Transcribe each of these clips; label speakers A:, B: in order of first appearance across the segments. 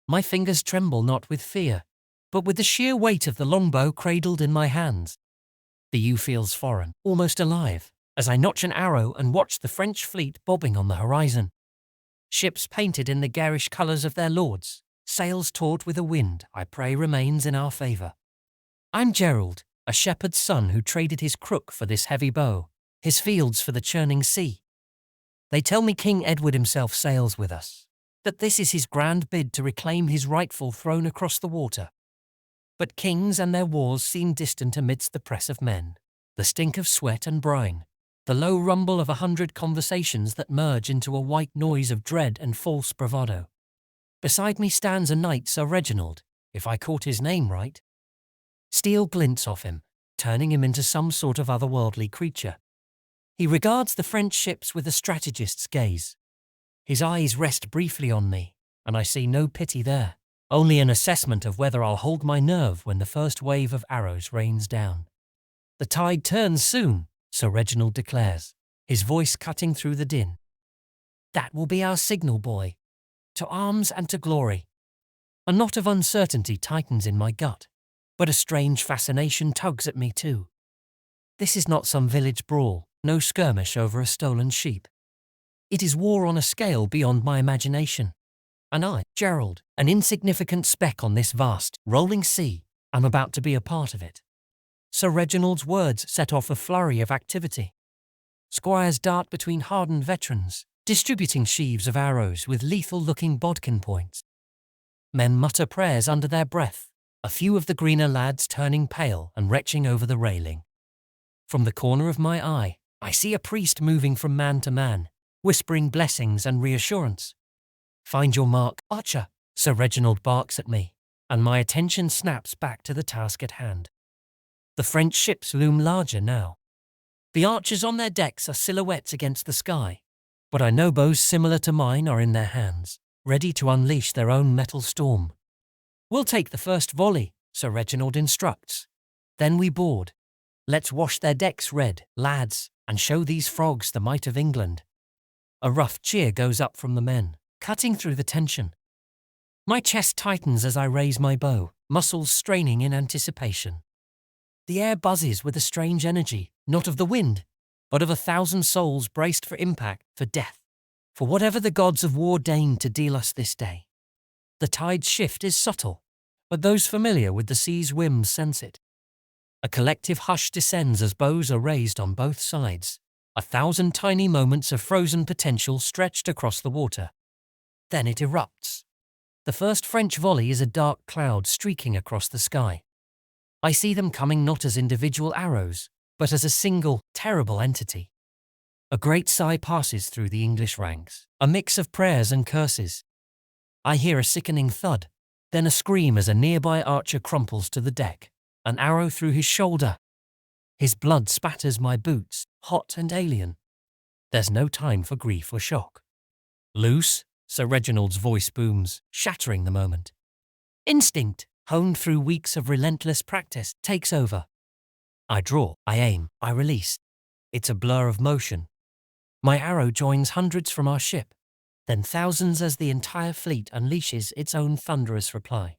A: My fingers tremble not with fear, but with the sheer weight of the longbow cradled in my hands. The yew feels foreign, almost alive, as I notch an arrow and watch the French fleet bobbing on the horizon. Ships painted in the garish colours of their lords, sails taut with a wind I pray remains in our favour. I'm Gerald, a shepherd's son who traded his crook for this heavy bow, his fields for the churning sea. They tell me King Edward himself sails with us, that this is his grand bid to reclaim his rightful throne across the water. But kings and their wars seem distant amidst the press of men, the stink of sweat and brine, the low rumble of 100 conversations that merge into a white noise of dread and false bravado. Beside me stands a knight, Sir Reginald, if I caught his name right. Steel glints off him, turning him into some sort of otherworldly creature. He regards the French ships with a strategist's gaze. His eyes rest briefly on me, and I see no pity there, only an assessment of whether I'll hold my nerve when the first wave of arrows rains down. The tide turns soon, Sir Reginald declares, his voice cutting through the din. That will be our signal, boy. To arms and to glory. A knot of uncertainty tightens in my gut, but a strange fascination tugs at me too. This is not some village brawl, no skirmish over a stolen sheep. It is war on a scale beyond my imagination. And I, Gerald, an insignificant speck on this vast, rolling sea, am about to be a part of it. Sir Reginald's words set off a flurry of activity. Squires dart between hardened veterans, distributing sheaves of arrows with lethal-looking bodkin points. Men mutter prayers under their breath, a few of the greener lads turning pale and retching over the railing. From the corner of my eye, I see a priest moving from man to man, whispering blessings and reassurance. Find your mark, archer, Sir Reginald barks at me, and my attention snaps back to the task at hand. The French ships loom larger now. The archers on their decks are silhouettes against the sky, but I know bows similar to mine are in their hands, ready to unleash their own metal storm. We'll take the first volley, Sir Reginald instructs. Then we board. Let's wash their decks red, lads, and show these frogs the might of England. A rough cheer goes up from the men, cutting through the tension. My chest tightens as I raise my bow, muscles straining in anticipation. The air buzzes with a strange energy, not of the wind, but of 1,000 souls braced for impact, for death, for whatever the gods of war deign to deal us this day. The tide's shift is subtle, but those familiar with the sea's whims sense it. A collective hush descends as bows are raised on both sides, 1,000 tiny moments of frozen potential stretched across the water. Then it erupts. The first French volley is a dark cloud streaking across the sky. I see them coming not as individual arrows, but as a single, terrible entity. A great sigh passes through the English ranks, a mix of prayers and curses. I hear a sickening thud, then a scream as a nearby archer crumples to the deck, an arrow through his shoulder. His blood spatters my boots, hot and alien. There's no time for grief or shock. Loose, Sir Reginald's voice booms, shattering the moment. Instinct, honed through weeks of relentless practice, takes over. I draw, I aim, I release. It's a blur of motion. My arrow joins hundreds from our ship, then thousands as the entire fleet unleashes its own thunderous reply.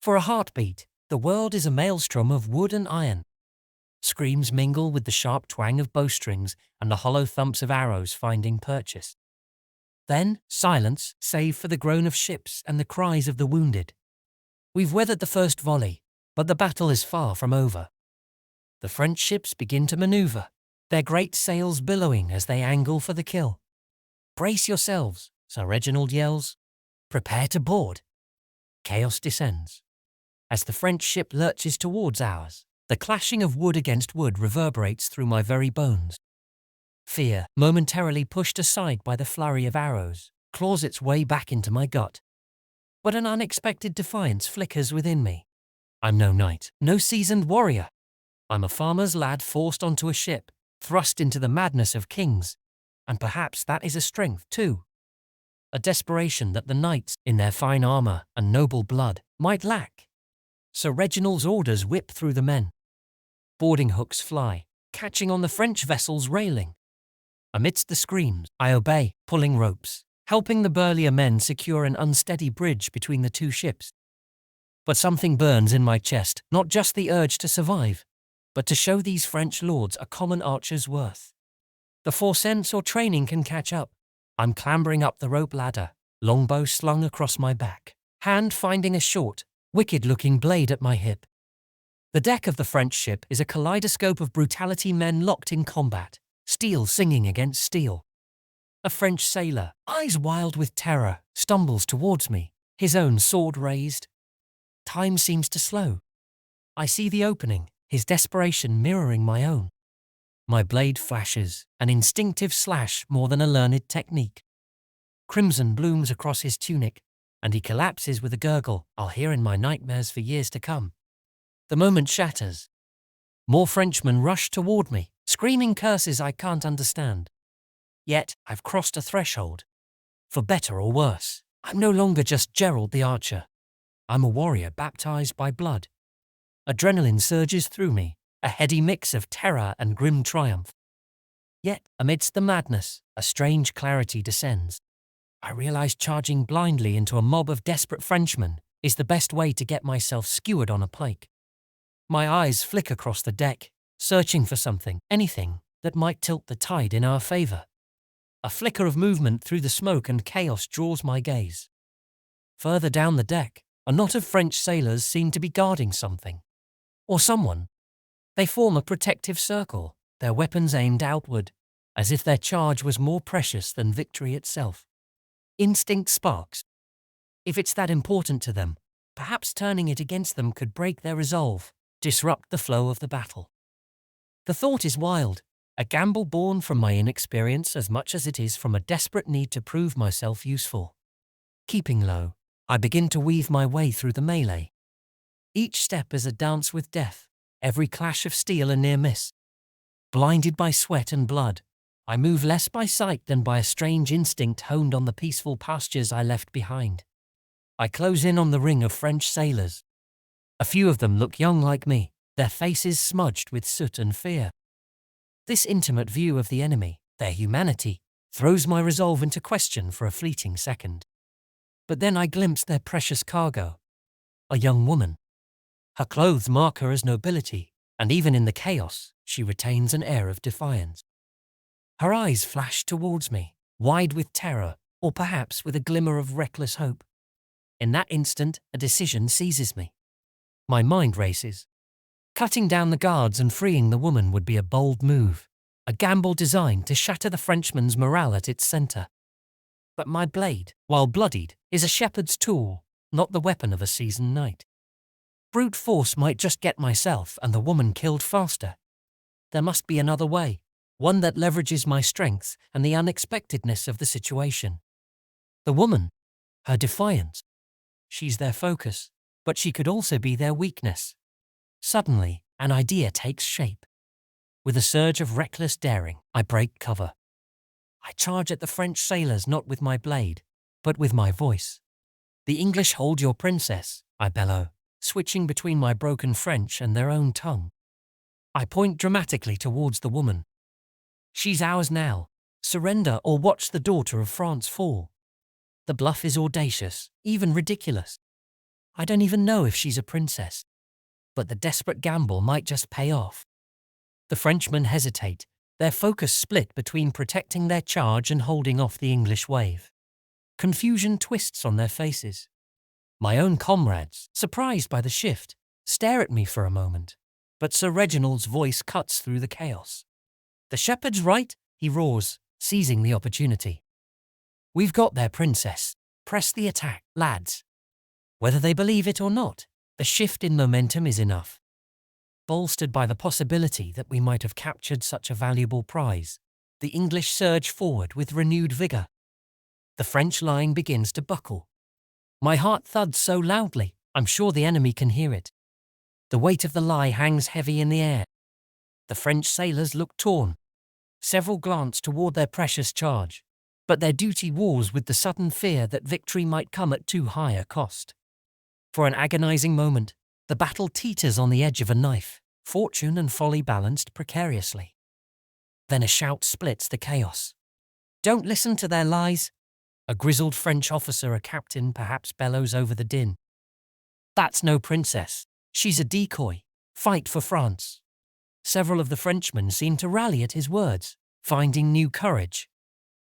A: For a heartbeat, the world is a maelstrom of wood and iron. Screams mingle with the sharp twang of bowstrings and the hollow thumps of arrows finding purchase. Then, silence, save for the groan of ships and the cries of the wounded. We've weathered the first volley, but the battle is far from over. The French ships begin to manoeuvre, their great sails billowing as they angle for the kill. Brace yourselves, Sir Reginald yells. Prepare to board. Chaos descends. As the French ship lurches towards ours, the clashing of wood against wood reverberates through my very bones. Fear, momentarily pushed aside by the flurry of arrows, claws its way back into my gut. But an unexpected defiance flickers within me. I'm no knight, no seasoned warrior. I'm a farmer's lad forced onto a ship, thrust into the madness of kings, and perhaps that is a strength too. A desperation that the knights, in their fine armour and noble blood, might lack. Sir Reginald's orders whip through the men. Boarding hooks fly, catching on the French vessel's railing. Amidst the screams, I obey, pulling ropes, helping the burlier men secure an unsteady bridge between the two ships. But something burns in my chest, not just the urge to survive, but to show these French lords a common archer's worth. Before sense or training can catch up, I'm clambering up the rope ladder, longbow slung across my back, hand finding a short, wicked-looking blade at my hip. The deck of the French ship is a kaleidoscope of brutality, men locked in combat, steel singing against steel. A French sailor, eyes wild with terror, stumbles towards me, his own sword raised. Time seems to slow. I see the opening, his desperation mirroring my own. My blade flashes, an instinctive slash more than a learned technique. Crimson blooms across his tunic, and he collapses with a gurgle I'll hear in my nightmares for years to come. The moment shatters. More Frenchmen rush toward me, screaming curses I can't understand. Yet, I've crossed a threshold. For better or worse, I'm no longer just Gerald the archer. I'm a warrior baptized by blood. Adrenaline surges through me, a heady mix of terror and grim triumph. Yet, amidst the madness, a strange clarity descends. I realize charging blindly into a mob of desperate Frenchmen is the best way to get myself skewered on a pike. My eyes flick across the deck, searching for something, anything, that might tilt the tide in our favor. A flicker of movement through the smoke and chaos draws my gaze. Further down the deck, a knot of French sailors seem to be guarding something. Or someone. They form a protective circle, their weapons aimed outward, as if their charge was more precious than victory itself. Instinct sparks. If it's that important to them, perhaps turning it against them could break their resolve, disrupt the flow of the battle. The thought is wild, a gamble born from my inexperience as much as it is from a desperate need to prove myself useful. Keeping low, I begin to weave my way through the melee. Each step is a dance with death, every clash of steel a near miss. Blinded by sweat and blood, I move less by sight than by a strange instinct honed on the peaceful pastures I left behind. I close in on the ring of French sailors. A few of them look young like me, their faces smudged with soot and fear. This intimate view of the enemy, their humanity, throws my resolve into question for a fleeting second. But then I glimpse their precious cargo. A young woman. Her clothes mark her as nobility, and even in the chaos, she retains an air of defiance. Her eyes flash towards me, wide with terror, or perhaps with a glimmer of reckless hope. In that instant, a decision seizes me. My mind races. Cutting down the guards and freeing the woman would be a bold move, a gamble designed to shatter the Frenchman's morale at its center. But my blade, while bloodied, is a shepherd's tool, not the weapon of a seasoned knight. Brute force might just get myself and the woman killed faster. There must be another way, one that leverages my strengths and the unexpectedness of the situation. The woman, her defiance. She's their focus, but she could also be their weakness. Suddenly, an idea takes shape. With a surge of reckless daring, I break cover. I charge at the French sailors not with my blade, but with my voice. The English hold your princess, I bellow, switching between my broken French and their own tongue. I point dramatically towards the woman. She's ours now. Surrender or watch the daughter of France fall. The bluff is audacious, even ridiculous. I don't even know if she's a princess. But the desperate gamble might just pay off. The Frenchmen hesitate, their focus split between protecting their charge and holding off the English wave. Confusion twists on their faces. My own comrades, surprised by the shift, stare at me for a moment, but Sir Reginald's voice cuts through the chaos. The shepherd's right, he roars, seizing the opportunity. We've got their princess. Press the attack, lads. Whether they believe it or not, the shift in momentum is enough. Bolstered by the possibility that we might have captured such a valuable prize, the English surge forward with renewed vigor. The French line begins to buckle. My heart thuds so loudly, I'm sure the enemy can hear it. The weight of the lie hangs heavy in the air. The French sailors look torn. Several glance toward their precious charge, but their duty wars with the sudden fear that victory might come at too high a cost. For an agonizing moment, the battle teeters on the edge of a knife, fortune and folly balanced precariously. Then a shout splits the chaos. Don't listen to their lies. A grizzled French officer, a captain, perhaps, bellows over the din. That's no princess. She's a decoy. Fight for France. Several of the Frenchmen seem to rally at his words, finding new courage.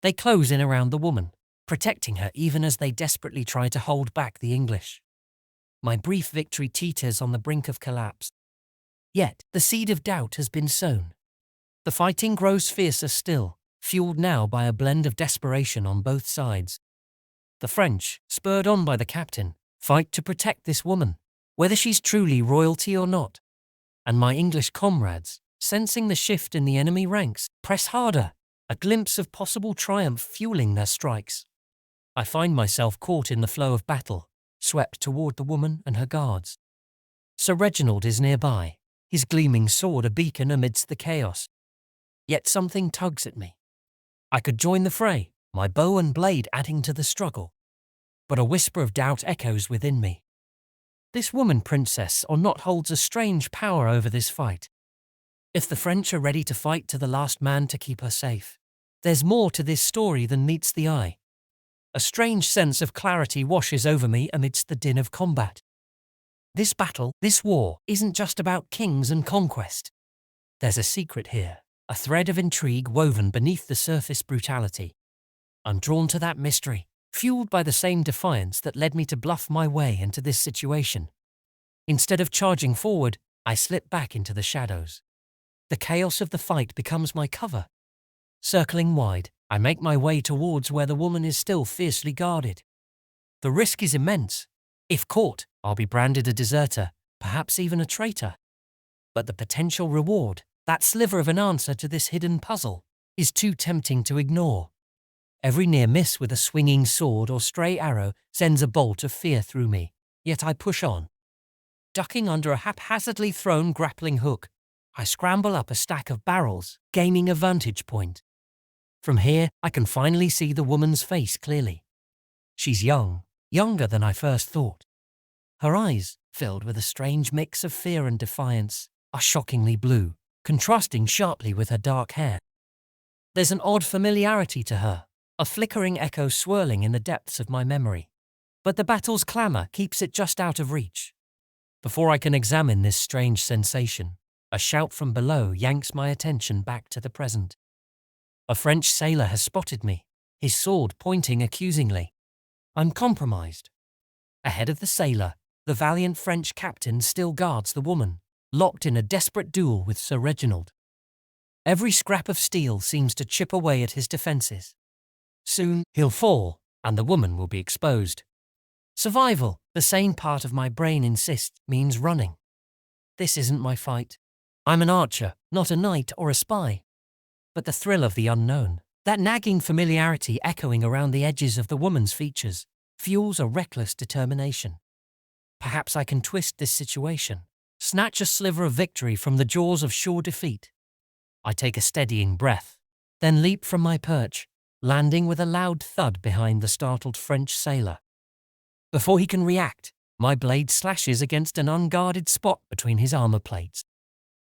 A: They close in around the woman, protecting her even as they desperately try to hold back the English. My brief victory teeters on the brink of collapse. Yet, the seed of doubt has been sown. The fighting grows fiercer still, fueled now by a blend of desperation on both sides. The French, spurred on by the captain, fight to protect this woman, whether she's truly royalty or not. And my English comrades, sensing the shift in the enemy ranks, press harder, a glimpse of possible triumph fueling their strikes. I find myself caught in the flow of battle, swept toward the woman and her guards. Sir Reginald is nearby, his gleaming sword a beacon amidst the chaos. Yet something tugs at me. I could join the fray, my bow and blade adding to the struggle. But a whisper of doubt echoes within me. This woman, princess or not, holds a strange power over this fight. If the French are ready to fight to the last man to keep her safe, there's more to this story than meets the eye. A strange sense of clarity washes over me amidst the din of combat. This battle, this war, isn't just about kings and conquest. There's a secret here, a thread of intrigue woven beneath the surface brutality. I'm drawn to that mystery, fueled by the same defiance that led me to bluff my way into this situation. Instead of charging forward, I slip back into the shadows. The chaos of the fight becomes my cover. Circling wide, I make my way towards where the woman is still fiercely guarded. The risk is immense. If caught, I'll be branded a deserter, perhaps even a traitor. But the potential reward, that sliver of an answer to this hidden puzzle, is too tempting to ignore. Every near miss with a swinging sword or stray arrow sends a bolt of fear through me, yet I push on. Ducking under a haphazardly thrown grappling hook, I scramble up a stack of barrels, gaining a vantage point. From here, I can finally see the woman's face clearly. She's young, younger than I first thought. Her eyes, filled with a strange mix of fear and defiance, are shockingly blue, contrasting sharply with her dark hair. There's an odd familiarity to her, a flickering echo swirling in the depths of my memory. But the battle's clamour keeps it just out of reach. Before I can examine this strange sensation, a shout from below yanks my attention back to the present. A French sailor has spotted me, his sword pointing accusingly. I'm compromised. Ahead of the sailor, the valiant French captain still guards the woman, locked in a desperate duel with Sir Reginald. Every scrap of steel seems to chip away at his defences. Soon, he'll fall, and the woman will be exposed. Survival, the sane part of my brain insists, means running. This isn't my fight. I'm an archer, not a knight or a spy. But the thrill of the unknown, that nagging familiarity echoing around the edges of the woman's features, fuels a reckless determination. Perhaps I can twist this situation, snatch a sliver of victory from the jaws of sure defeat. I take a steadying breath, then leap from my perch, landing with a loud thud behind the startled French sailor. Before he can react, my blade slashes against an unguarded spot between his armor plates.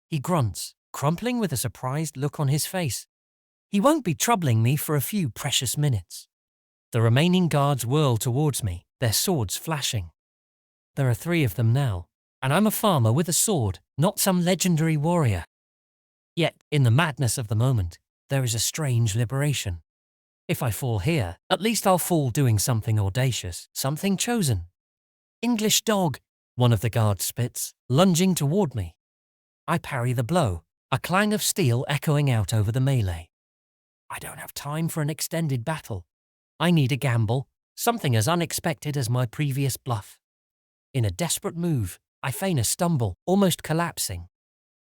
A: He grunts, crumpling with a surprised look on his face. He won't be troubling me for a few precious minutes. The remaining guards whirl towards me, their swords flashing. There are 3 of them now, and I'm a farmer with a sword, not some legendary warrior. Yet, in the madness of the moment, there is a strange liberation. If I fall here, at least I'll fall doing something audacious, something chosen. English dog, one of the guards spits, lunging toward me. I parry the blow, a clang of steel echoing out over the melee. I don't have time for an extended battle. I need a gamble, something as unexpected as my previous bluff. In a desperate move, I feign a stumble, almost collapsing.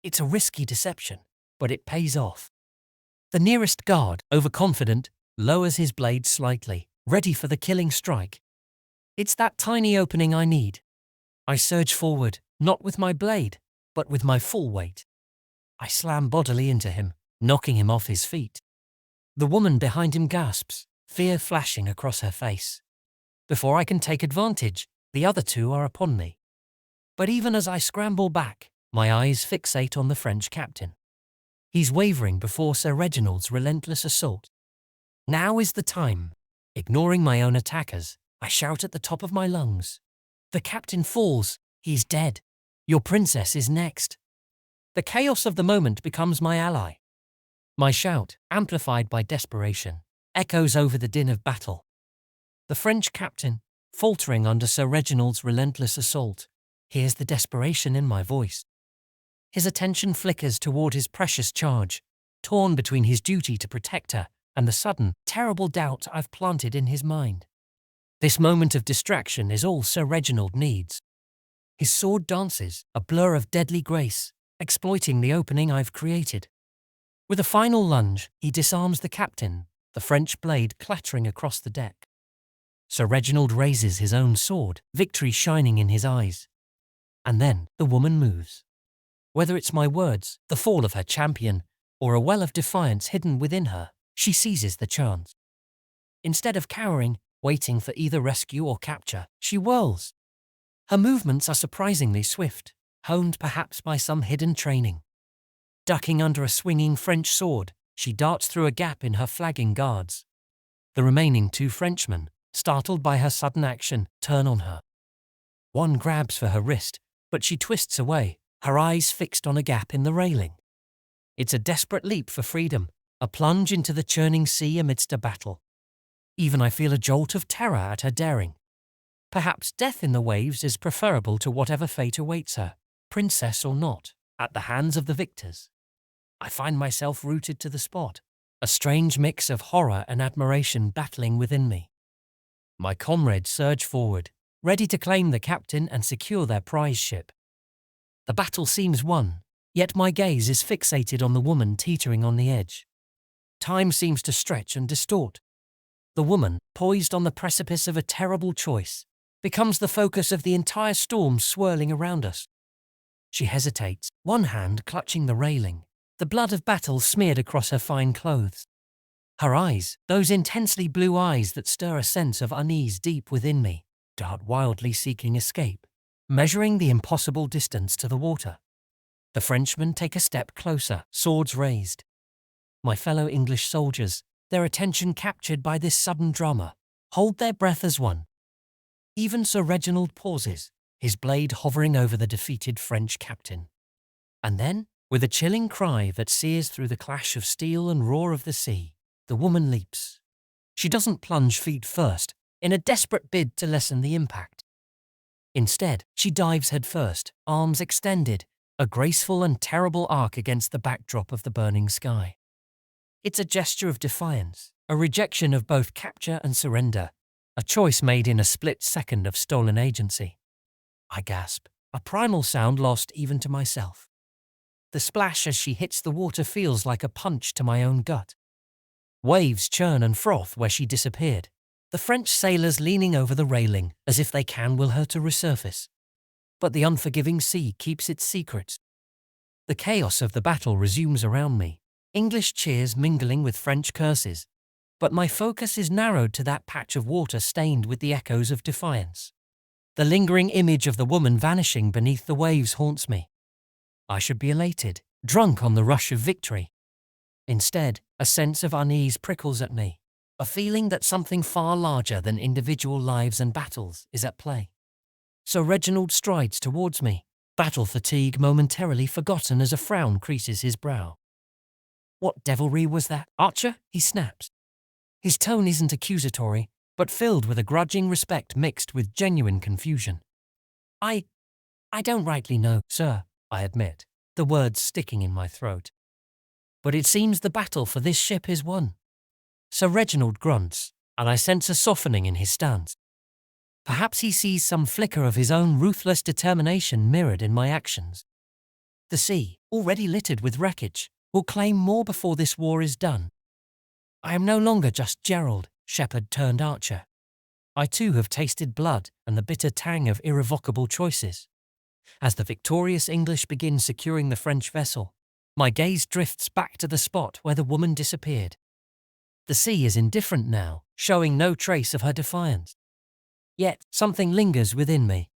A: It's a risky deception, but it pays off. The nearest guard, overconfident, lowers his blade slightly, ready for the killing strike. It's that tiny opening I need. I surge forward, not with my blade, but with my full weight. I slam bodily into him, knocking him off his feet. The woman behind him gasps, fear flashing across her face. Before I can take advantage, the other 2 are upon me. But even as I scramble back, my eyes fixate on the French captain. He's wavering before Sir Reginald's relentless assault. Now is the time. Ignoring my own attackers, I shout at the top of my lungs. The captain falls. He's dead. Your princess is next. The chaos of the moment becomes my ally. My shout, amplified by desperation, echoes over the din of battle. The French captain, faltering under Sir Reginald's relentless assault, hears the desperation in my voice. His attention flickers toward his precious charge, torn between his duty to protect her and the sudden, terrible doubt I've planted in his mind. This moment of distraction is all Sir Reginald needs. His sword dances, a blur of deadly grace, exploiting the opening I've created. With a final lunge, he disarms the captain, the French blade clattering across the deck. Sir Reginald raises his own sword, victory shining in his eyes. And then the woman moves. Whether it's my words, the fall of her champion, or a well of defiance hidden within her, she seizes the chance. Instead of cowering, waiting for either rescue or capture, she whirls. Her movements are surprisingly swift, honed perhaps by some hidden training. Ducking under a swinging French sword, she darts through a gap in her flagging guards. The remaining two Frenchmen, startled by her sudden action, turn on her. One grabs for her wrist, but she twists away, her eyes fixed on a gap in the railing. It's a desperate leap for freedom, a plunge into the churning sea amidst a battle. Even I feel a jolt of terror at her daring. Perhaps death in the waves is preferable to whatever fate awaits her, princess or not, at the hands of the victors. I find myself rooted to the spot, a strange mix of horror and admiration battling within me. My comrades surge forward, ready to claim the captain and secure their prize ship. The battle seems won, yet my gaze is fixated on the woman teetering on the edge. Time seems to stretch and distort. The woman, poised on the precipice of a terrible choice, becomes the focus of the entire storm swirling around us. She hesitates, one hand clutching the railing, the blood of battle smeared across her fine clothes. Her eyes, those intensely blue eyes that stir a sense of unease deep within me, dart wildly seeking escape, measuring the impossible distance to the water. The Frenchmen take a step closer, swords raised. My fellow English soldiers, their attention captured by this sudden drama, hold their breath as one. Even Sir Reginald pauses, his blade hovering over the defeated French captain. And then, with a chilling cry that sears through the clash of steel and roar of the sea, the woman leaps. She doesn't plunge feet first, in a desperate bid to lessen the impact. Instead, she dives headfirst, arms extended, a graceful and terrible arc against the backdrop of the burning sky. It's a gesture of defiance, a rejection of both capture and surrender, a choice made in a split second of stolen agency. I gasp, a primal sound lost even to myself. The splash as she hits the water feels like a punch to my own gut. Waves churn and froth where she disappeared, the French sailors leaning over the railing as if they can will her to resurface. But the unforgiving sea keeps its secrets. The chaos of the battle resumes around me, English cheers mingling with French curses, but my focus is narrowed to that patch of water stained with the echoes of defiance. The lingering image of the woman vanishing beneath the waves haunts me. I should be elated, drunk on the rush of victory. Instead, a sense of unease prickles at me, a feeling that something far larger than individual lives and battles is at play. So Reginald strides towards me, battle fatigue momentarily forgotten as a frown creases his brow. What devilry was that, Archer? He snaps. His tone isn't accusatory, but filled with a grudging respect mixed with genuine confusion. I don't rightly know, sir, I admit, the words sticking in my throat. But it seems the battle for this ship is won. Sir Reginald grunts, and I sense a softening in his stance. Perhaps he sees some flicker of his own ruthless determination mirrored in my actions. The sea, already littered with wreckage, will claim more before this war is done. I am no longer just Gerald, shepherd turned archer. I too have tasted blood and the bitter tang of irrevocable choices. As the victorious English begin securing the French vessel, my gaze drifts back to the spot where the woman disappeared. The sea is indifferent now, showing no trace of her defiance. Yet something lingers within me.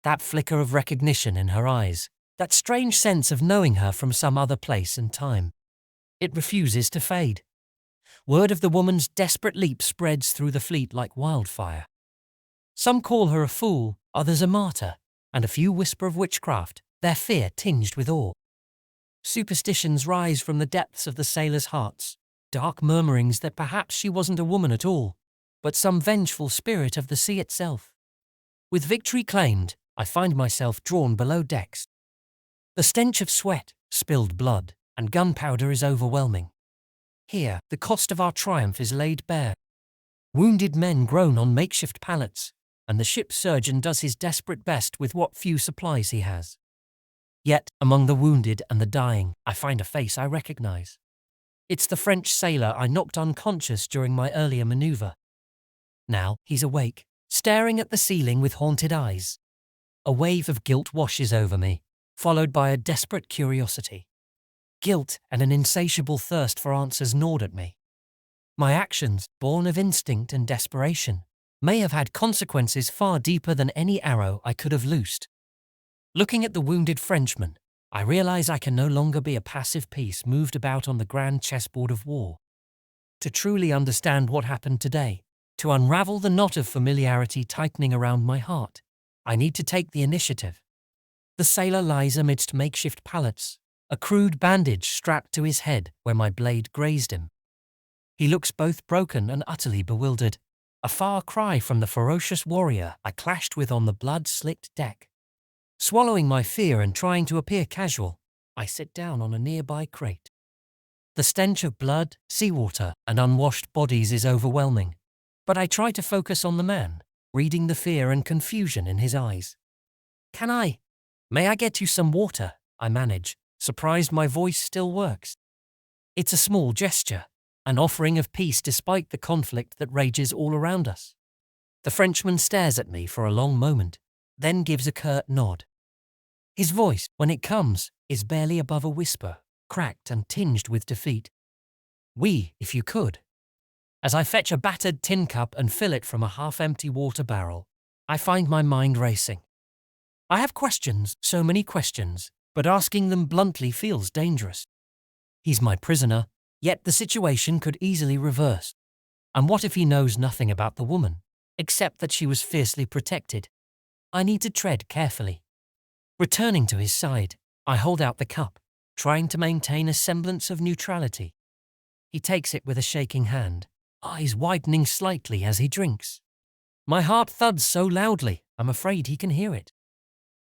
A: That flicker of recognition in her eyes, that strange sense of knowing her from some other place and time. It refuses to fade. Word of the woman's desperate leap spreads through the fleet like wildfire. Some call her a fool, others a martyr, and a few whisper of witchcraft, their fear tinged with awe. Superstitions rise from the depths of the sailors' hearts, dark murmurings that perhaps she wasn't a woman at all, but some vengeful spirit of the sea itself. With victory claimed, I find myself drawn below decks. The stench of sweat, spilled blood, and gunpowder is overwhelming. Here, the cost of our triumph is laid bare. Wounded men groan on makeshift pallets, and the ship's surgeon does his desperate best with what few supplies he has. Yet, among the wounded and the dying, I find a face I recognize. It's the French sailor I knocked unconscious during my earlier maneuver. Now, he's awake, staring at the ceiling with haunted eyes. A wave of guilt washes over me, followed by a desperate curiosity. Guilt and an insatiable thirst for answers gnawed at me. My actions, born of instinct and desperation, may have had consequences far deeper than any arrow I could have loosed. Looking at the wounded Frenchman, I realize I can no longer be a passive piece moved about on the grand chessboard of war. To truly understand what happened today, to unravel the knot of familiarity tightening around my heart, I need to take the initiative. The sailor lies amidst makeshift pallets, a crude bandage strapped to his head where my blade grazed him. He looks both broken and utterly bewildered, a far cry from the ferocious warrior I clashed with on the blood-slicked deck. Swallowing my fear and trying to appear casual, I sit down on a nearby crate. The stench of blood, seawater, and unwashed bodies is overwhelming, but I try to focus on the man, reading the fear and confusion in his eyes. May I get you some water? I manage, surprised my voice still works. It's a small gesture, an offering of peace despite the conflict that rages all around us. The Frenchman stares at me for a long moment, then gives a curt nod. His voice, when it comes, is barely above a whisper, cracked and tinged with defeat. "Oui, if you could." As I fetch a battered tin cup and fill it from a half-empty water barrel, I find my mind racing. I have questions, so many questions, but asking them bluntly feels dangerous. He's my prisoner, yet the situation could easily reverse. And what if he knows nothing about the woman, except that she was fiercely protected? I need to tread carefully. Returning to his side, I hold out the cup, trying to maintain a semblance of neutrality. He takes it with a shaking hand, eyes widening slightly as he drinks. My heart thuds so loudly, I'm afraid he can hear it.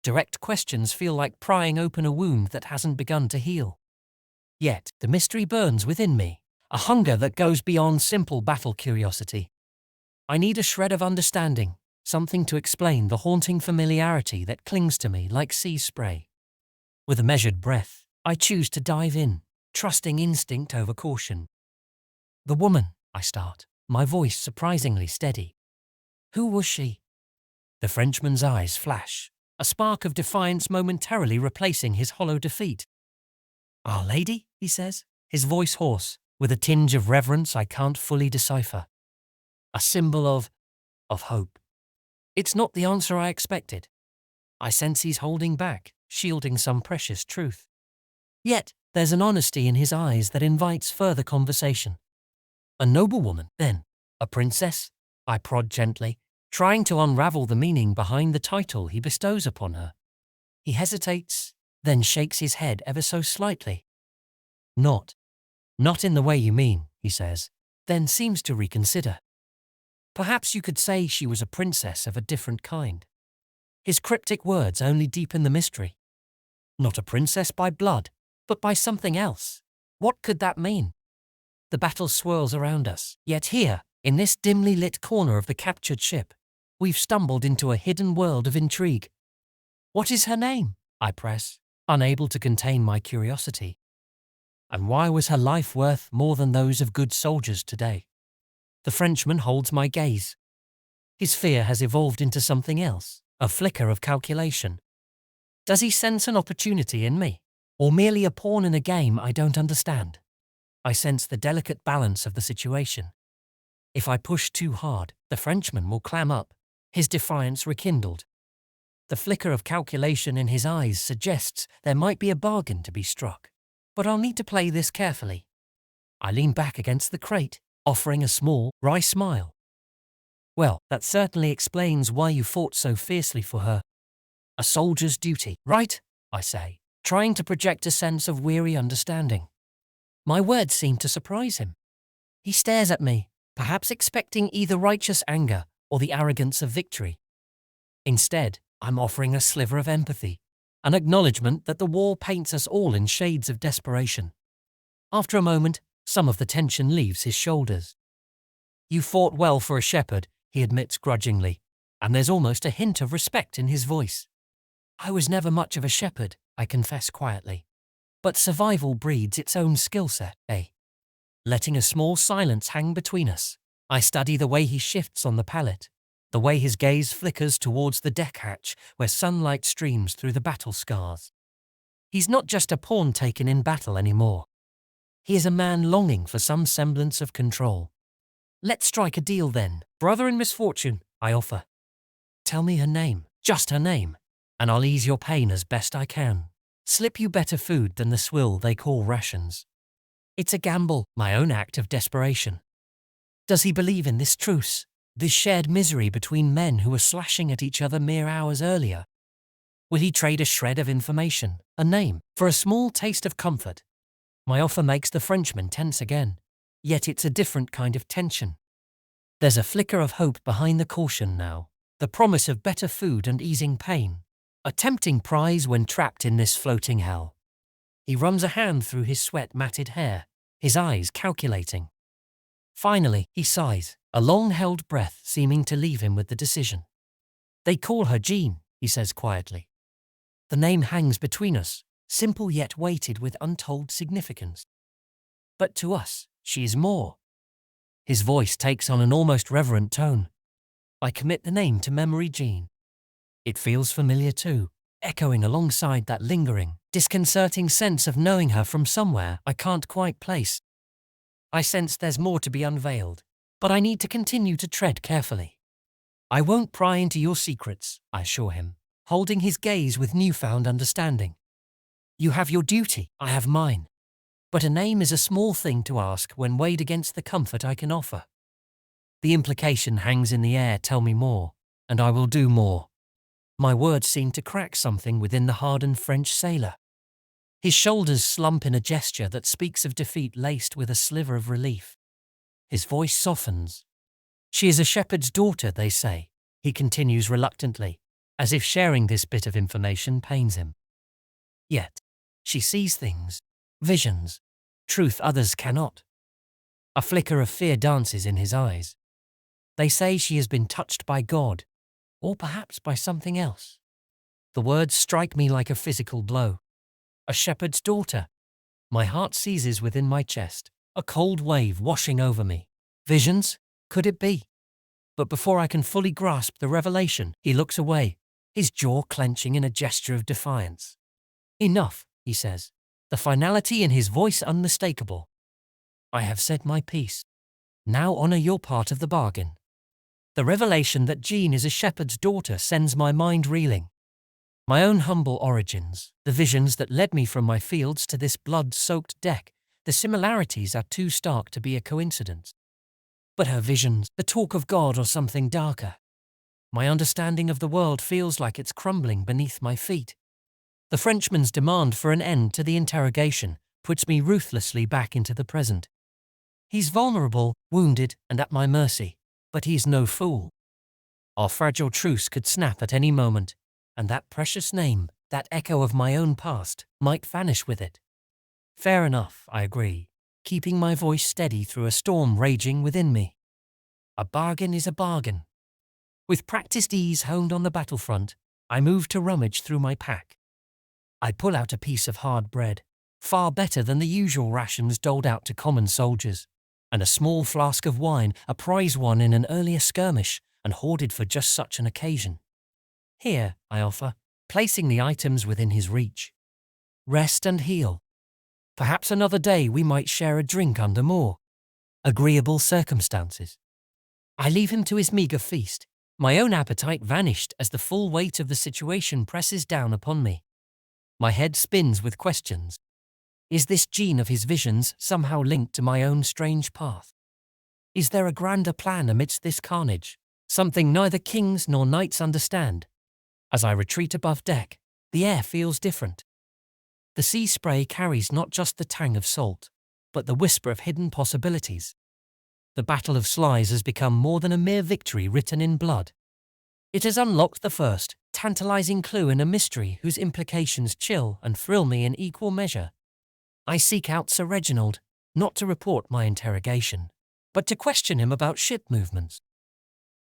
A: Direct questions feel like prying open a wound that hasn't begun to heal. Yet, the mystery burns within me, a hunger that goes beyond simple battle curiosity. I need a shred of understanding, something to explain the haunting familiarity that clings to me like sea spray. With a measured breath, I choose to dive in, trusting instinct over caution. "The woman," I start, my voice surprisingly steady. "Who was she?" The Frenchman's eyes flash, a spark of defiance momentarily replacing his hollow defeat. "Our Lady," he says, his voice hoarse, with a tinge of reverence I can't fully decipher. A symbol of hope. It's not the answer I expected. I sense he's holding back, shielding some precious truth. Yet, there's an honesty in his eyes that invites further conversation. "A noblewoman, then? A princess?" I prod gently, trying to unravel the meaning behind the title he bestows upon her. He hesitates, then shakes his head ever so slightly. Not in the way you mean," he says, then seems to reconsider. "Perhaps you could say she was a princess of a different kind." His cryptic words only deepen the mystery. Not a princess by blood, but by something else. What could that mean? The battle swirls around us, yet here, in this dimly lit corner of the captured ship, we've stumbled into a hidden world of intrigue. "What is her name?" I press, unable to contain my curiosity. "And why was her life worth more than those of good soldiers today?" The Frenchman holds my gaze. His fear has evolved into something else, a flicker of calculation. Does he sense an opportunity in me, or merely a pawn in a game I don't understand? I sense the delicate balance of the situation. If I push too hard, the Frenchman will clam up, his defiance rekindled. The flicker of calculation in his eyes suggests there might be a bargain to be struck, but I'll need to play this carefully. I lean back against the crate, offering a small, wry smile. Well, that certainly explains why you fought so fiercely for her. A soldier's duty, right? I say, trying to project a sense of weary understanding. My words seem to surprise him. He stares at me, perhaps expecting either righteous anger or the arrogance of victory. Instead, I'm offering a sliver of empathy, an acknowledgement that the war paints us all in shades of desperation. After a moment, some of the tension leaves his shoulders. You fought well for a shepherd, he admits grudgingly, and there's almost a hint of respect in his voice. I was never much of a shepherd, I confess quietly. But survival breeds its own skill set, eh? Letting a small silence hang between us, I study the way he shifts on the pallet, the way his gaze flickers towards the deck hatch where sunlight streams through the battle scars. He's not just a pawn taken in battle anymore. He is a man longing for some semblance of control. Let's strike a deal then, brother in misfortune, I offer. Tell me her name, just her name, and I'll ease your pain as best I can. Slip you better food than the swill they call rations. It's a gamble, my own act of desperation. Does he believe in this truce, this shared misery between men who were slashing at each other mere hours earlier? Will he trade a shred of information, a name, for a small taste of comfort? My offer makes the Frenchman tense again, yet it's a different kind of tension. There's a flicker of hope behind the caution now, the promise of better food and easing pain, a tempting prize when trapped in this floating hell. He runs a hand through his sweat-matted hair, his eyes calculating. Finally, he sighs, a long-held breath seeming to leave him with the decision. They call her Jean, he says quietly. The name hangs between us, simple yet weighted with untold significance. But to us, she is more. His voice takes on an almost reverent tone. I commit the name to memory, Jean. It feels familiar too, echoing alongside that lingering, disconcerting sense of knowing her from somewhere I can't quite place. I sense there's more to be unveiled, but I need to continue to tread carefully. I won't pry into your secrets, I assure him, holding his gaze with newfound understanding. You have your duty, I have mine. But a name is a small thing to ask when weighed against the comfort I can offer. The implication hangs in the air, tell me more, and I will do more. My words seem to crack something within the hardened French sailor. His shoulders slump in a gesture that speaks of defeat laced with a sliver of relief. His voice softens. She is a shepherd's daughter, they say, he continues reluctantly, as if sharing this bit of information pains him. Yet, she sees things, visions, truth others cannot. A flicker of fear dances in his eyes. They say she has been touched by God, or perhaps by something else. The words strike me like a physical blow. A shepherd's daughter. My heart seizes within my chest, a cold wave washing over me. Visions? Could it be? But before I can fully grasp the revelation, he looks away, his jaw clenching in a gesture of defiance. Enough, he says, the finality in his voice unmistakable. I have said my piece. Now honor your part of the bargain. The revelation that Jean is a shepherd's daughter sends my mind reeling. My own humble origins, the visions that led me from my fields to this blood-soaked deck, the similarities are too stark to be a coincidence. But her visions, the talk of God or something darker. My understanding of the world feels like it's crumbling beneath my feet. The Frenchman's demand for an end to the interrogation puts me ruthlessly back into the present. He's vulnerable, wounded, and at my mercy, but he's no fool. Our fragile truce could snap at any moment, and that precious name, that echo of my own past, might vanish with it. Fair enough, I agree, keeping my voice steady through a storm raging within me. A bargain is a bargain. With practiced ease honed on the battlefront, I move to rummage through my pack. I pull out a piece of hard bread, far better than the usual rations doled out to common soldiers, and a small flask of wine, a prize won in an earlier skirmish and hoarded for just such an occasion. Here, I offer, placing the items within his reach. Rest and heal. Perhaps another day we might share a drink under more agreeable circumstances. I leave him to his meager feast. My own appetite vanished as the full weight of the situation presses down upon me. My head spins with questions. Is this gene of his visions somehow linked to my own strange path? Is there a grander plan amidst this carnage, something neither kings nor knights understand? As I retreat above deck, the air feels different. The sea spray carries not just the tang of salt, but the whisper of hidden possibilities. The Battle of Slurys has become more than a mere victory written in blood. It has unlocked the first, tantalizing clue in a mystery whose implications chill and thrill me in equal measure. I seek out Sir Reginald, not to report my interrogation, but to question him about ship movements.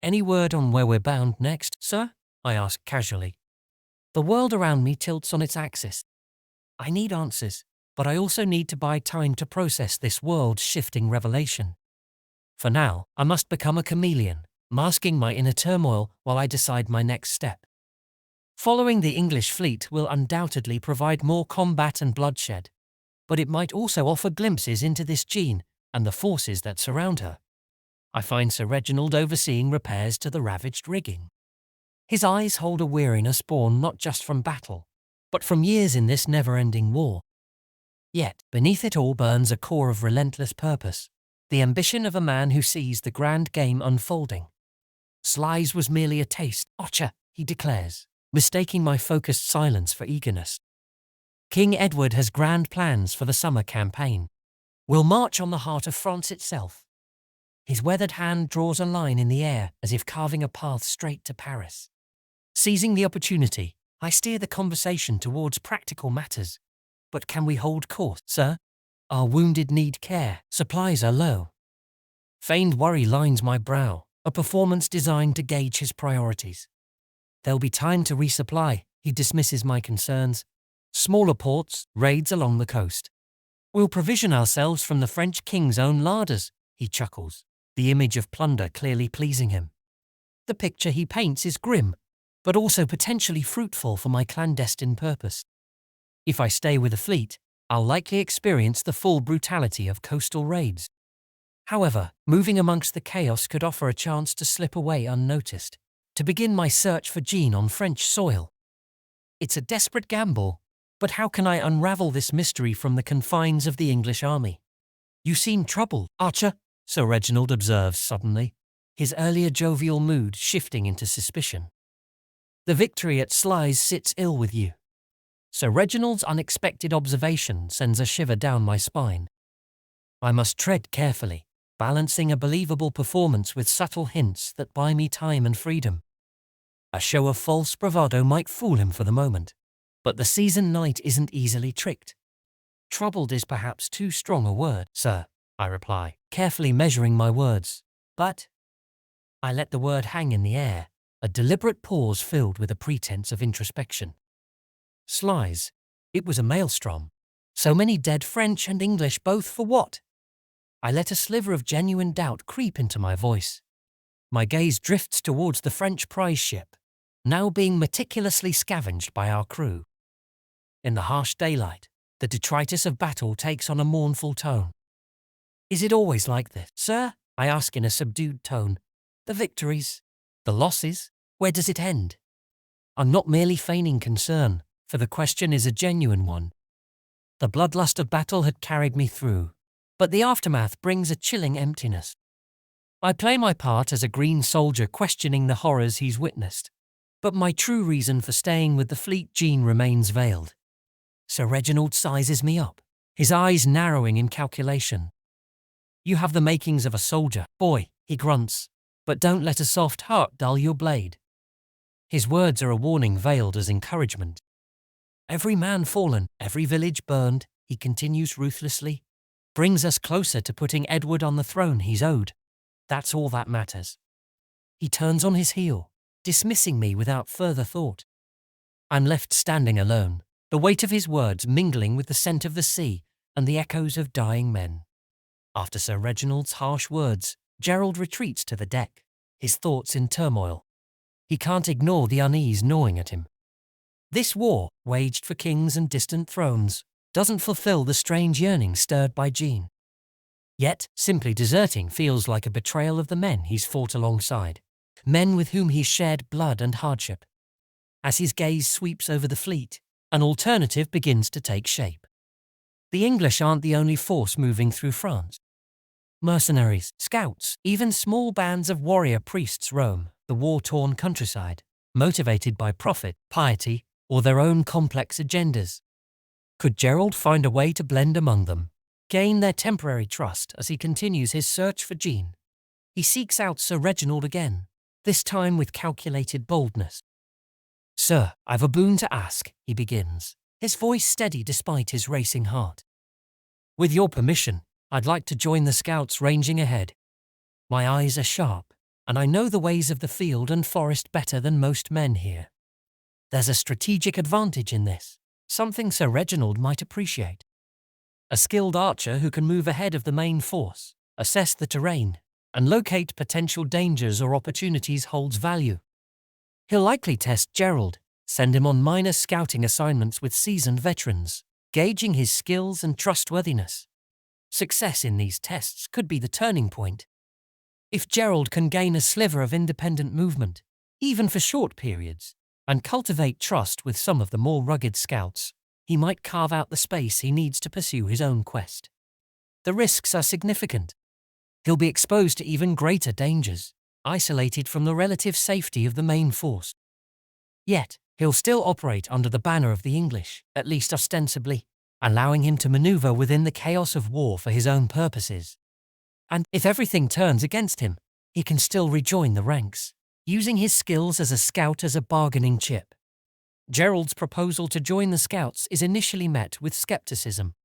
A: "Any word on where we're bound next, sir?" I ask casually. The world around me tilts on its axis. I need answers, but I also need to buy time to process this world-shifting revelation. For now, I must become a chameleon, masking my inner turmoil while I decide my next step. Following the English fleet will undoubtedly provide more combat and bloodshed, but it might also offer glimpses into this gene and the forces that surround her. I find Sir Reginald overseeing repairs to the ravaged rigging. His eyes hold a weariness born not just from battle, but from years in this never-ending war. Yet, beneath it all burns a core of relentless purpose, the ambition of a man who sees the grand game unfolding. Slurys was merely a taste, Archer, he declares, mistaking my focused silence for eagerness. King Edward has grand plans for the summer campaign. We'll march on the heart of France itself. His weathered hand draws a line in the air as if carving a path straight to Paris. Seizing the opportunity, I steer the conversation towards practical matters. But can we hold course, sir? Our wounded need care, supplies are low. Feigned worry lines my brow, a performance designed to gauge his priorities. There'll be time to resupply, he dismisses my concerns. Smaller ports, raids along the coast. We'll provision ourselves from the French king's own larders, he chuckles, the image of plunder clearly pleasing him. The picture he paints is grim, but also potentially fruitful for my clandestine purpose. If I stay with the fleet, I'll likely experience the full brutality of coastal raids. However, moving amongst the chaos could offer a chance to slip away unnoticed, to begin my search for Jean on French soil. It's a desperate gamble, but how can I unravel this mystery from the confines of the English army? You seem troubled, Archer, Sir Reginald observes suddenly, his earlier jovial mood shifting into suspicion. The victory at Slurys sits ill with you. Sir Reginald's unexpected observation sends a shiver down my spine. I must tread carefully, balancing a believable performance with subtle hints that buy me time and freedom. A show of false bravado might fool him for the moment, but the seasoned knight isn't easily tricked. Troubled is perhaps too strong a word, sir, I reply, carefully measuring my words. But I let the word hang in the air, a deliberate pause filled with a pretense of introspection. Slurys, it was a maelstrom. So many dead French and English both for what? I let a sliver of genuine doubt creep into my voice. My gaze drifts towards the French prize ship, now being meticulously scavenged by our crew. In the harsh daylight, the detritus of battle takes on a mournful tone. Is it always like this, sir? I ask in a subdued tone. The victories, the losses, where does it end? I'm not merely feigning concern, for the question is a genuine one. The bloodlust of battle had carried me through, but the aftermath brings a chilling emptiness. I play my part as a green soldier questioning the horrors he's witnessed, but my true reason for staying with the fleet Jean remains veiled. Sir Reginald sizes me up, his eyes narrowing in calculation. You have the makings of a soldier, boy, he grunts, but don't let a soft heart dull your blade. His words are a warning veiled as encouragement. Every man fallen, every village burned, he continues ruthlessly, brings us closer to putting Edward on the throne he's owed. That's all that matters. He turns on his heel, dismissing me without further thought. I'm left standing alone, the weight of his words mingling with the scent of the sea and the echoes of dying men. After Sir Reginald's harsh words, Gerald retreats to the deck, his thoughts in turmoil. He can't ignore the unease gnawing at him. This war, waged for kings and distant thrones, doesn't fulfill the strange yearning stirred by Jean. Yet, simply deserting feels like a betrayal of the men he's fought alongside, men with whom he's shared blood and hardship. As his gaze sweeps over the fleet, an alternative begins to take shape. The English aren't the only force moving through France. Mercenaries, scouts, even small bands of warrior priests roam the war-torn countryside, motivated by profit, piety, or their own complex agendas. Could Gerald find a way to blend among them, gain their temporary trust as he continues his search for Jean? He seeks out Sir Reginald again, this time with calculated boldness. "Sir, I've a boon to ask," he begins, his voice steady despite his racing heart. "With your permission, I'd like to join the scouts ranging ahead. My eyes are sharp, and I know the ways of the field and forest better than most men here. There's a strategic advantage in this, something Sir Reginald might appreciate. A skilled archer who can move ahead of the main force, assess the terrain, and locate potential dangers or opportunities holds value. He'll likely test Gerald, send him on minor scouting assignments with seasoned veterans, gauging his skills and trustworthiness. Success in these tests could be the turning point. If Gerald can gain a sliver of independent movement, even for short periods, and cultivate trust with some of the more rugged scouts, he might carve out the space he needs to pursue his own quest. The risks are significant. He'll be exposed to even greater dangers, isolated from the relative safety of the main force. Yet, he'll still operate under the banner of the English, at least ostensibly, allowing him to maneuver within the chaos of war for his own purposes. And if everything turns against him, he can still rejoin the ranks, using his skills as a scout as a bargaining chip. Gerald's proposal to join the scouts is initially met with skepticism.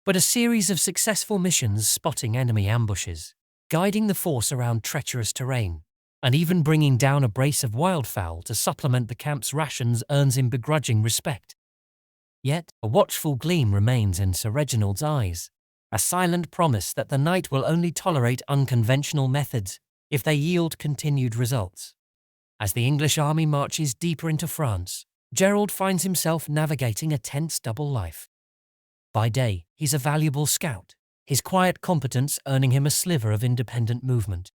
A: But a series of successful missions spotting enemy ambushes, guiding the force around treacherous terrain, and even bringing down a brace of wildfowl to supplement the camp's rations earns him begrudging respect. Yet, a watchful gleam remains in Sir Reginald's eyes, a silent promise that the knight will only tolerate unconventional methods if they yield continued results. As the English army marches deeper into France, Gerald finds himself navigating a tense double life. By day, he's a valuable scout, his quiet competence earning him a sliver of independent movement.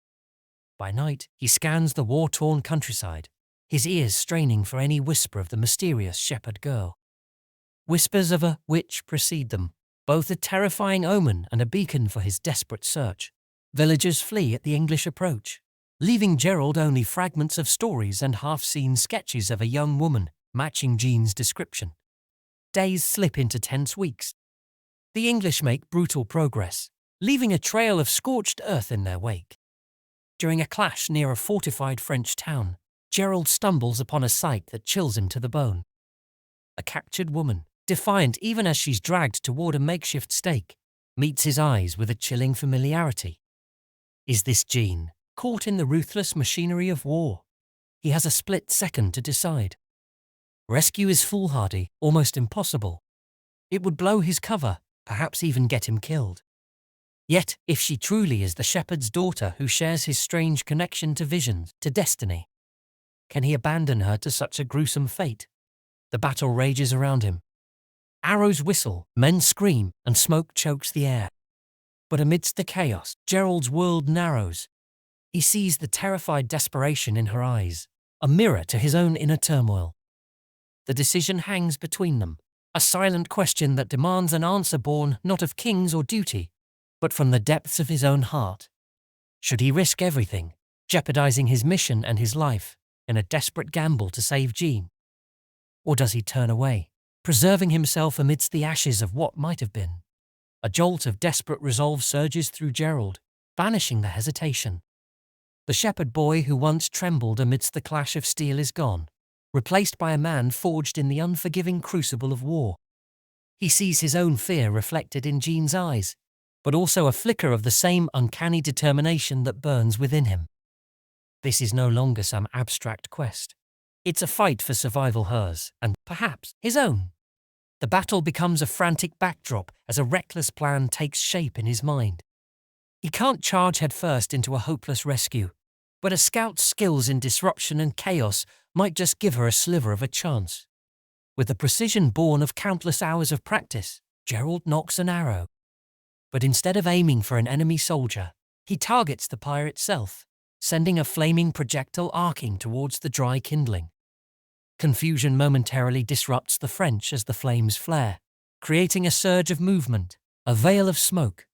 A: By night, he scans the war-torn countryside, his ears straining for any whisper of the mysterious shepherd girl. Whispers of a witch precede them, both a terrifying omen and a beacon for his desperate search. Villagers flee at the English approach, leaving Gerald only fragments of stories and half-seen sketches of a young woman matching Jean's description. Days slip into tense weeks. The English make brutal progress, leaving a trail of scorched earth in their wake. During a clash near a fortified French town, Gerald stumbles upon a sight that chills him to the bone. A captured woman, defiant even as she's dragged toward a makeshift stake, meets his eyes with a chilling familiarity. Is this Jean, caught in the ruthless machinery of war? He has a split second to decide. Rescue is foolhardy, almost impossible. It would blow his cover, perhaps even get him killed. Yet, if she truly is the shepherd's daughter who shares his strange connection to visions, to destiny, can he abandon her to such a gruesome fate? The battle rages around him. Arrows whistle, men scream, and smoke chokes the air. But amidst the chaos, Gerald's world narrows. He sees the terrified desperation in her eyes, a mirror to his own inner turmoil. The decision hangs between them, a silent question that demands an answer born not of kings or duty, but from the depths of his own heart. Should he risk everything, jeopardizing his mission and his life, in a desperate gamble to save Jean? Or does he turn away, preserving himself amidst the ashes of what might have been? A jolt of desperate resolve surges through Gerald, banishing the hesitation. The shepherd boy who once trembled amidst the clash of steel is gone, replaced by a man forged in the unforgiving crucible of war. He sees his own fear reflected in Jean's eyes, but also a flicker of the same uncanny determination that burns within him. This is no longer some abstract quest. It's a fight for survival, hers, and perhaps his own. The battle becomes a frantic backdrop as a reckless plan takes shape in his mind. He can't charge headfirst into a hopeless rescue, but a scout's skills in disruption and chaos might just give her a sliver of a chance. With the precision born of countless hours of practice, Gerald nocks an arrow. But instead of aiming for an enemy soldier, he targets the pyre itself, sending a flaming projectile arcing towards the dry kindling. Confusion momentarily disrupts the French as the flames flare, creating a surge of movement, a veil of smoke.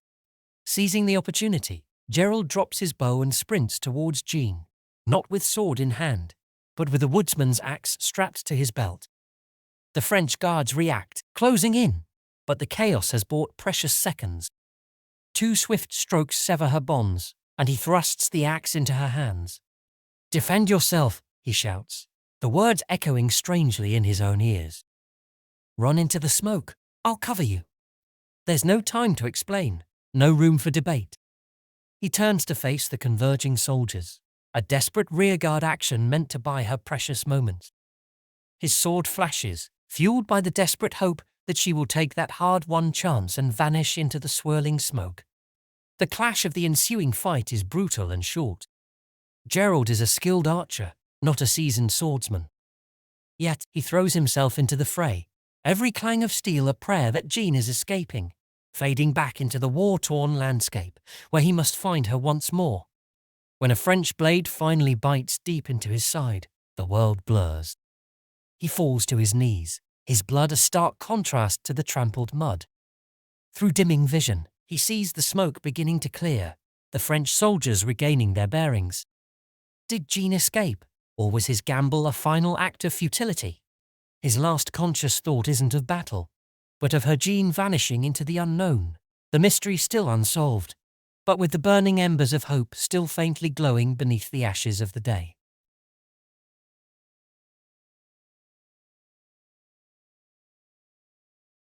A: Seizing the opportunity, Gerald drops his bow and sprints towards Jean, not with sword in hand, but with a woodsman's axe strapped to his belt. The French guards react, closing in, but the chaos has bought precious seconds. 2 swift strokes sever her bonds, and he thrusts the axe into her hands. "Defend yourself," he shouts, the words echoing strangely in his own ears. "Run into the smoke. I'll cover you." There's no time to explain, no room for debate. He turns to face the converging soldiers, a desperate rearguard action meant to buy her precious moments. His sword flashes, fueled by the desperate hope that she will take that hard-won chance and vanish into the swirling smoke. The clash of the ensuing fight is brutal and short. Gerald is a skilled archer, not a seasoned swordsman. Yet he throws himself into the fray, every clang of steel a prayer that Jean is escaping, fading back into the war-torn landscape where he must find her once more. When a French blade finally bites deep into his side, the world blurs. He falls to his knees, his blood a stark contrast to the trampled mud. Through dimming vision, he sees the smoke beginning to clear, the French soldiers regaining their bearings. Did Jean escape, or was his gamble a final act of futility? His last conscious thought isn't of battle, but of her Jean vanishing into the unknown, the mystery still unsolved, but with the burning embers of hope still faintly glowing beneath the ashes of the day.